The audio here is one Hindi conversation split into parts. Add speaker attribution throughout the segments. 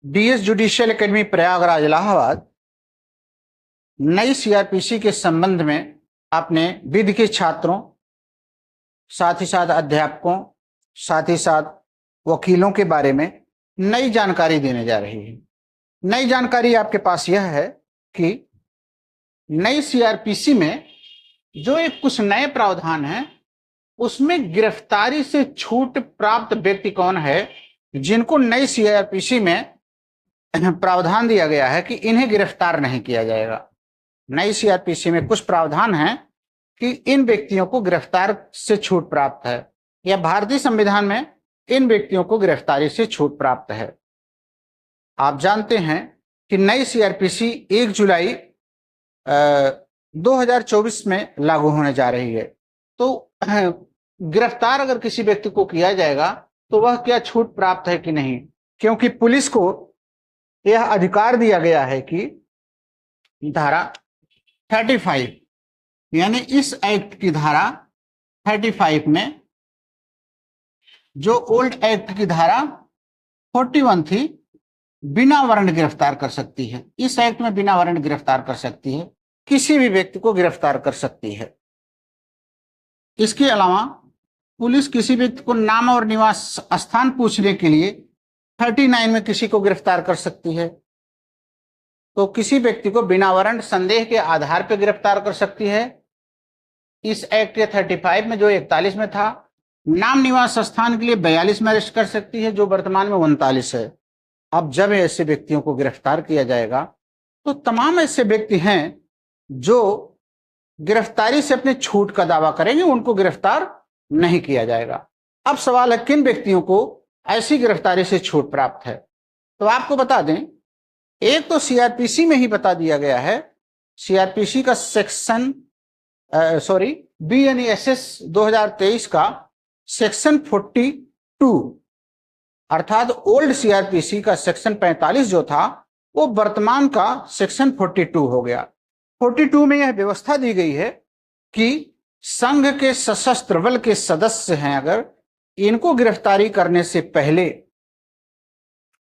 Speaker 1: DS judicial academy Prayagraj Allahabad नई सीआरपीसी के संबंध में अपने विधि के छात्रों, साथ ही साथ अध्यापकों, साथ ही साथ वकीलों के बारे में नई जानकारी देने जा रही है। नई जानकारी आपके पास यह है कि नई सीआरपीसी में जो एक कुछ नए प्रावधान हैं, उसमें गिरफ्तारी से छूट प्राप्त व्यक्ति कौन है, जिनको नई सीआरपीसी में प्रावधान दिया गया है कि इन्हें गिरफ्तार नहीं किया जाएगा। नई सीआरपीसी में कुछ प्रावधान हैं कि इन व्यक्तियों को गिरफ्तार से छूट प्राप्त है, या भारतीय संविधान में इन व्यक्तियों को गिरफ्तारी से छूट प्राप्त है। आप जानते हैं कि नई सीआरपीसी 1 जुलाई 2024 में लागू होने जा रही है। तो गिरफ्तार अगर किसी व्यक्ति को किया जाएगा तो वह क्या छूट प्राप्त है कि नहीं, क्योंकि पुलिस को यह अधिकार दिया गया है कि धारा 35 यानी इस एक्ट की धारा 35 में जो ओल्ड एक्ट की धारा 41 थी, बिना वारंट गिरफ्तार कर सकती है। इस एक्ट में बिना वारंट गिरफ्तार कर सकती है, किसी भी व्यक्ति को गिरफ्तार कर सकती है। इसके अलावा पुलिस किसी व्यक्ति को नाम और निवास स्थान पूछने के लिए 39 में किसी को गिरफ्तार कर सकती है। तो किसी व्यक्ति को बिना वारंट संदेह के आधार पर गिरफ्तार कर सकती है। इस एक्ट के 35 में जो 41 में था, नाम निवास स्थान के लिए 42 में अरेस्ट कर सकती है, जो वर्तमान में 39 है। अब जब ऐसे व्यक्तियों को गिरफ्तार किया जाएगा तो तमाम ऐसे व्यक्ति हैं जो गिरफ्तारी से अपने छूट का दावा करेंगे, उनको गिरफ्तार नहीं किया जाएगा। अब सवाल है किन व्यक्तियों को ऐसी गिरफ्तारी से छूट प्राप्त है। तो आपको बता दें, एक तो सीआरपीसी में ही बता दिया गया है, सीआरपीसी का सेक्शन बीएनएसएस 2023 का सेक्शन 42 अर्थात ओल्ड सीआरपीसी का सेक्शन 45 जो था वो वर्तमान का सेक्शन 42 हो गया। 42 में यह व्यवस्था दी गई है कि संघ के सशस्त्र बल के सदस्य हैं, अगर इनको गिरफ्तारी करने से पहले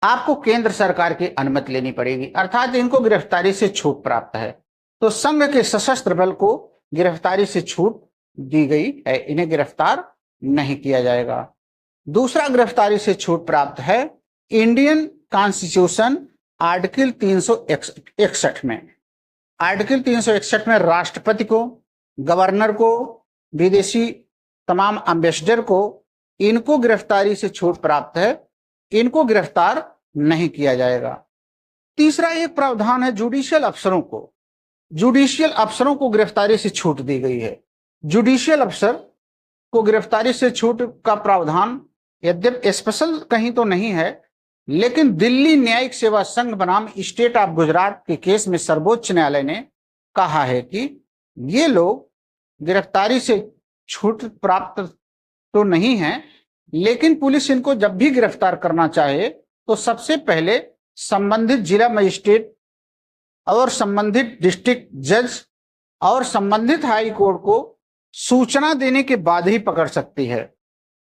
Speaker 1: आपको केंद्र सरकार की अनुमति लेनी पड़ेगी, अर्थात इनको गिरफ्तारी से छूट प्राप्त है। तो संघ के सशस्त्र बल को गिरफ्तारी से छूट दी गई है, इन्हें गिरफ्तार नहीं किया जाएगा। दूसरा गिरफ्तारी से छूट प्राप्त है इंडियन कॉन्स्टिट्यूशन आर्टिकल 361 में। आर्टिकल 361 में राष्ट्रपति को, गवर्नर को, विदेशी तमाम एम्बेसडर को, इनको गिरफ्तारी से छूट प्राप्त है, इनको गिरफ्तार नहीं किया जाएगा। तीसरा एक प्रावधान है जुडिशियल अफसरों को। जुडिशियल अफसरों को गिरफ्तारी से छूट दी गई है। जुडिशियल अफसर को गिरफ्तारी से छूट का प्रावधान यद्यपि स्पेशल कहीं तो नहीं है, लेकिन दिल्ली न्यायिक सेवा संघ बनाम स्टेट ऑफ गुजरात के केस में सर्वोच्च न्यायालय ने कहा है कि ये लोग गिरफ्तारी से छूट प्राप्त तो नहीं है, लेकिन पुलिस इनको जब भी गिरफ्तार करना चाहे तो सबसे पहले संबंधित जिला मजिस्ट्रेट और संबंधित डिस्ट्रिक्ट जज और संबंधित हाई कोर्ट को सूचना देने के बाद ही पकड़ सकती है,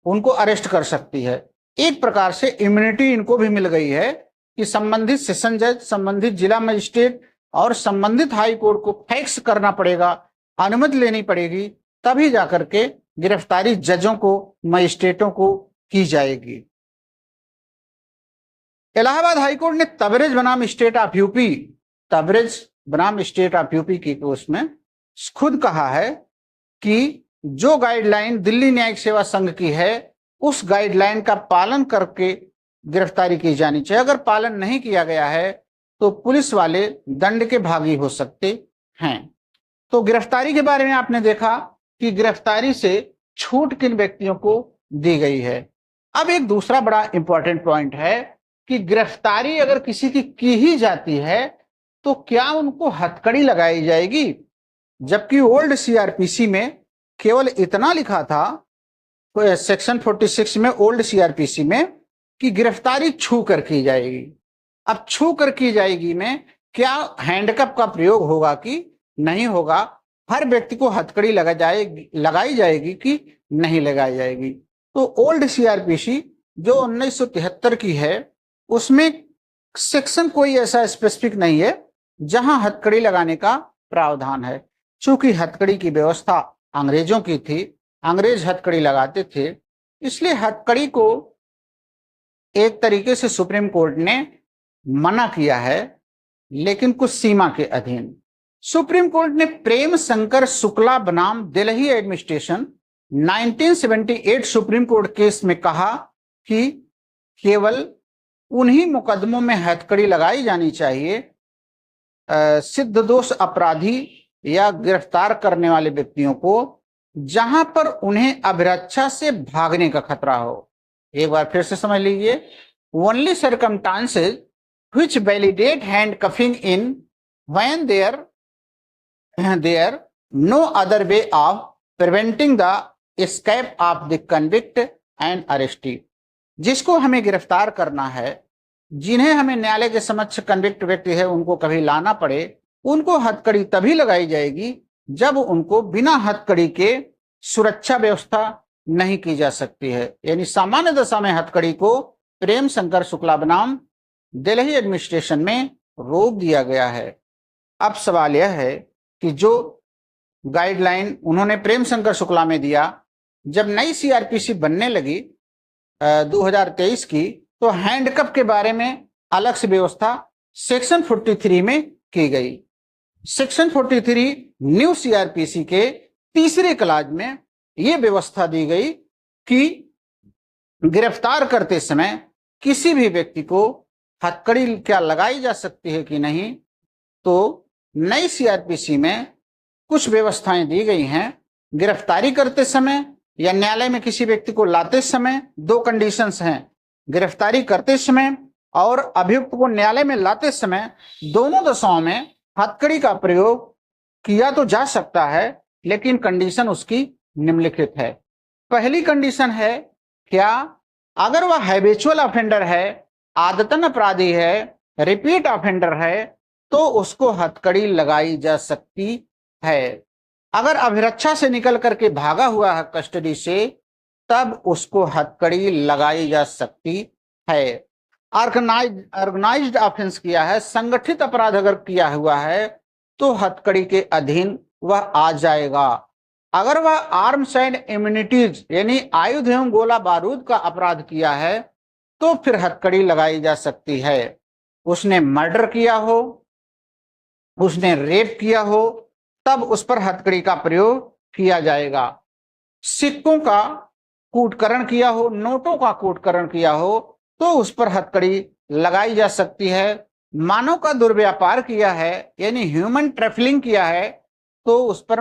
Speaker 1: उनको अरेस्ट कर सकती है। एक प्रकार से इम्यूनिटी इनको भी मिल गई है कि संबंधित सेशन जज, संबंधित जिला मजिस्ट्रेट और संबंधित हाई कोर्ट को फैक्स करना पड़ेगा, अनुमति लेनी पड़ेगी, तभी जाकर के गिरफ्तारी जजों को, मजिस्ट्रेटों को की जाएगी। इलाहाबाद हाईकोर्ट ने तबरेज बनाम स्टेट ऑफ यूपी की उसमें खुद कहा है कि जो गाइडलाइन दिल्ली न्यायिक सेवा संघ की है, उस गाइडलाइन का पालन करके गिरफ्तारी की जानी चाहिए। अगर पालन नहीं किया गया है तो पुलिस वाले दंड के भागी हो सकते हैं। तो गिरफ्तारी के बारे में आपने देखा कि गिरफ्तारी से छूट किन व्यक्तियों को दी गई है। अब एक दूसरा बड़ा इंपॉर्टेंट पॉइंट है कि गिरफ्तारी अगर किसी की ही जाती है तो क्या उनको हथकड़ी लगाई जाएगी, जबकि ओल्ड सीआरपीसी में केवल इतना लिखा था सेक्शन 46 में ओल्ड सीआरपीसी में कि गिरफ्तारी छू कर की जाएगी। अब छू कर की जाएगी में क्या हैंडकफ का प्रयोग होगा कि नहीं होगा, हर व्यक्ति को हथकड़ी लगाई जाएगी कि नहीं लगाई जाएगी। तो ओल्ड सीआरपीसी जो 1973 की है उसमें सेक्शन कोई ऐसा स्पेसिफिक नहीं है जहां हथकड़ी लगाने का प्रावधान है। चूंकि हथकड़ी की व्यवस्था अंग्रेजों की थी, अंग्रेज हथकड़ी लगाते थे, इसलिए हथकड़ी को एक तरीके से सुप्रीम कोर्ट ने मना किया है, लेकिन कुछ सीमा के अधीन। सुप्रीम कोर्ट ने प्रेम शंकर शुक्ला बनाम Delhi administration 1978 supreme court case में कहा कि केवल उन्हीं मुकदमों में हथकड़ी लगाई जानी चाहिए सिद्ध दोष अपराधी या गिरफ्तार करने वाले व्यक्तियों को जहां पर उन्हें अभिरक्षा से भागने का खतरा हो। एक बार फिर से समझ लीजिए, only circumstances which validate handcuffing in when there no other way of preventing the escape of the convict and arrestee. जिसको हमें गिरफ्तार करना है, जिन्हें हमें न्यायालय के समक्ष कन्विक्ट व्यक्ति है उनको कभी लाना पड़े, उनको हथकड़ी तभी लगाई जाएगी जब उनको बिना हथकड़ी के सुरक्षा व्यवस्था नहीं की जा सकती है। यानी सामान्य दशा में हथकड़ी को प्रेम शंकर शुक्ला बनाम दिल्ली एडमिनिस्ट्रेशन में रोक दिया गया है। अब सवाल यह है कि जो गाइडलाइन उन्होंने प्रेम शंकर शुक्ला में दिया, जब नई सीआरपीसी बनने लगी 2023 की, तो हैंडकफ के बारे में अलग से व्यवस्था सेक्शन 43 में की गई। सेक्शन 43 न्यू सीआरपीसी के तीसरे क्लाज में यह व्यवस्था दी गई कि गिरफ्तार करते समय किसी भी व्यक्ति को हथकड़ी क्या लगाई जा सकती है कि नहीं। तो नई सीआरपीसी में कुछ व्यवस्थाएं दी गई हैं। गिरफ्तारी करते समय या न्यायालय में किसी व्यक्ति को लाते समय दो कंडीशंस हैं। गिरफ्तारी करते समय और अभियुक्त को न्यायालय में लाते समय, दोनों दशाओं में हथकड़ी का प्रयोग किया तो जा सकता है, लेकिन कंडीशन उसकी निम्नलिखित है। पहली कंडीशन है, क्या अगर वह हैबिचुअल ऑफेंडर है, आदतन अपराधी है, रिपीट ऑफेंडर है, तो उसको हथकड़ी लगाई जा सकती है। अगर अभिरक्षा से निकल करके भागा हुआ है कस्टडी से, तब उसको हथकड़ी लगाई जा सकती है। ऑर्गेनाइज्ड ऑफेंस किया है, संगठित अपराध अगर किया हुआ है, तो हथकड़ी के अधीन वह आ जाएगा। अगर वह आर्म्स एंड इम्यूनिटीज यानी आयुध एवं गोला बारूद का अपराध किया है, तो फिर हथकड़ी लगाई जा सकती है। उसने मर्डर किया हो, उसने रेप किया हो, तब उस पर हथकड़ी का प्रयोग किया जाएगा। सिक्कों का कूटकरण किया हो, नोटों का कूटकरण किया हो, तो उस पर हथकड़ी लगाई जा सकती है। मानव का दुर्व्यापार किया है यानी ह्यूमन ट्रैफिकिंग किया है, तो उस पर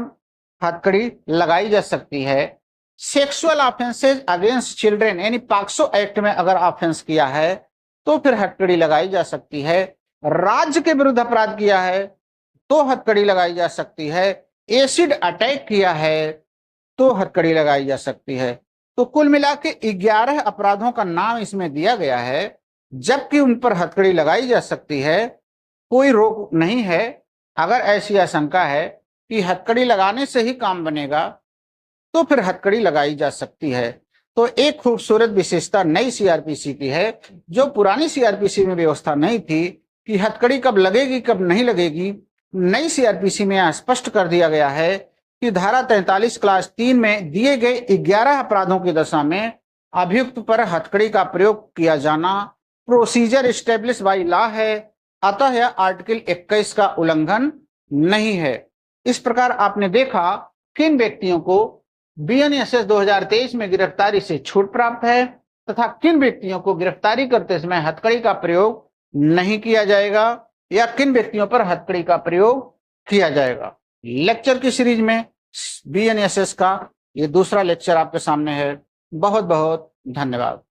Speaker 1: हथकड़ी लगाई जा सकती है। सेक्सुअल ऑफेंसेज अगेंस्ट चिल्ड्रेन यानी पॉक्सो एक्ट में अगर ऑफेंस किया है, तो फिर हथकड़ी लगाई जा सकती है। राज्य के विरुद्ध अपराध किया है, तो हथकड़ी लगाई जा सकती है। एसिड अटैक किया है, तो हथकड़ी लगाई जा सकती है। तो कुल मिला के 11 अपराधों का नाम इसमें दिया गया है, जबकि उन पर हथकड़ी लगाई जा सकती है। कोई रोक नहीं है। अगर ऐसी आशंका है कि हथकड़ी लगाने से ही काम बनेगा, तो फिर हथकड़ी लगाई जा सकती है। तो एक खूबसूरत विशेषता नई सीआरपीसी की है, जो पुरानी सीआरपीसी में व्यवस्था नहीं थी कि हथकड़ी कब लगेगी कब नहीं लगेगी। नई सीआरपीसी में स्पष्ट कर दिया गया है कि धारा 43 क्लास 3 में दिए गए 11 अपराधों की दशा में अभियुक्त पर हथकड़ी का प्रयोग किया जाना प्रोसीजर एस्टेब्लिश बाय लॉ है, अतः यह आर्टिकल 21 का उल्लंघन नहीं है। इस प्रकार आपने देखा किन व्यक्तियों को बीएनएसएस 2023 में गिरफ्तारी से छूट प्राप्त है तथा किन व्यक्तियों को गिरफ्तारी करते समय हथकड़ी का प्रयोग नहीं किया जाएगा या किन व्यक्तियों पर हथकड़ी का प्रयोग किया जाएगा। लेक्चर की सीरीज में बीएनएसएस का ये दूसरा लेक्चर आपके सामने है। बहुत बहुत धन्यवाद।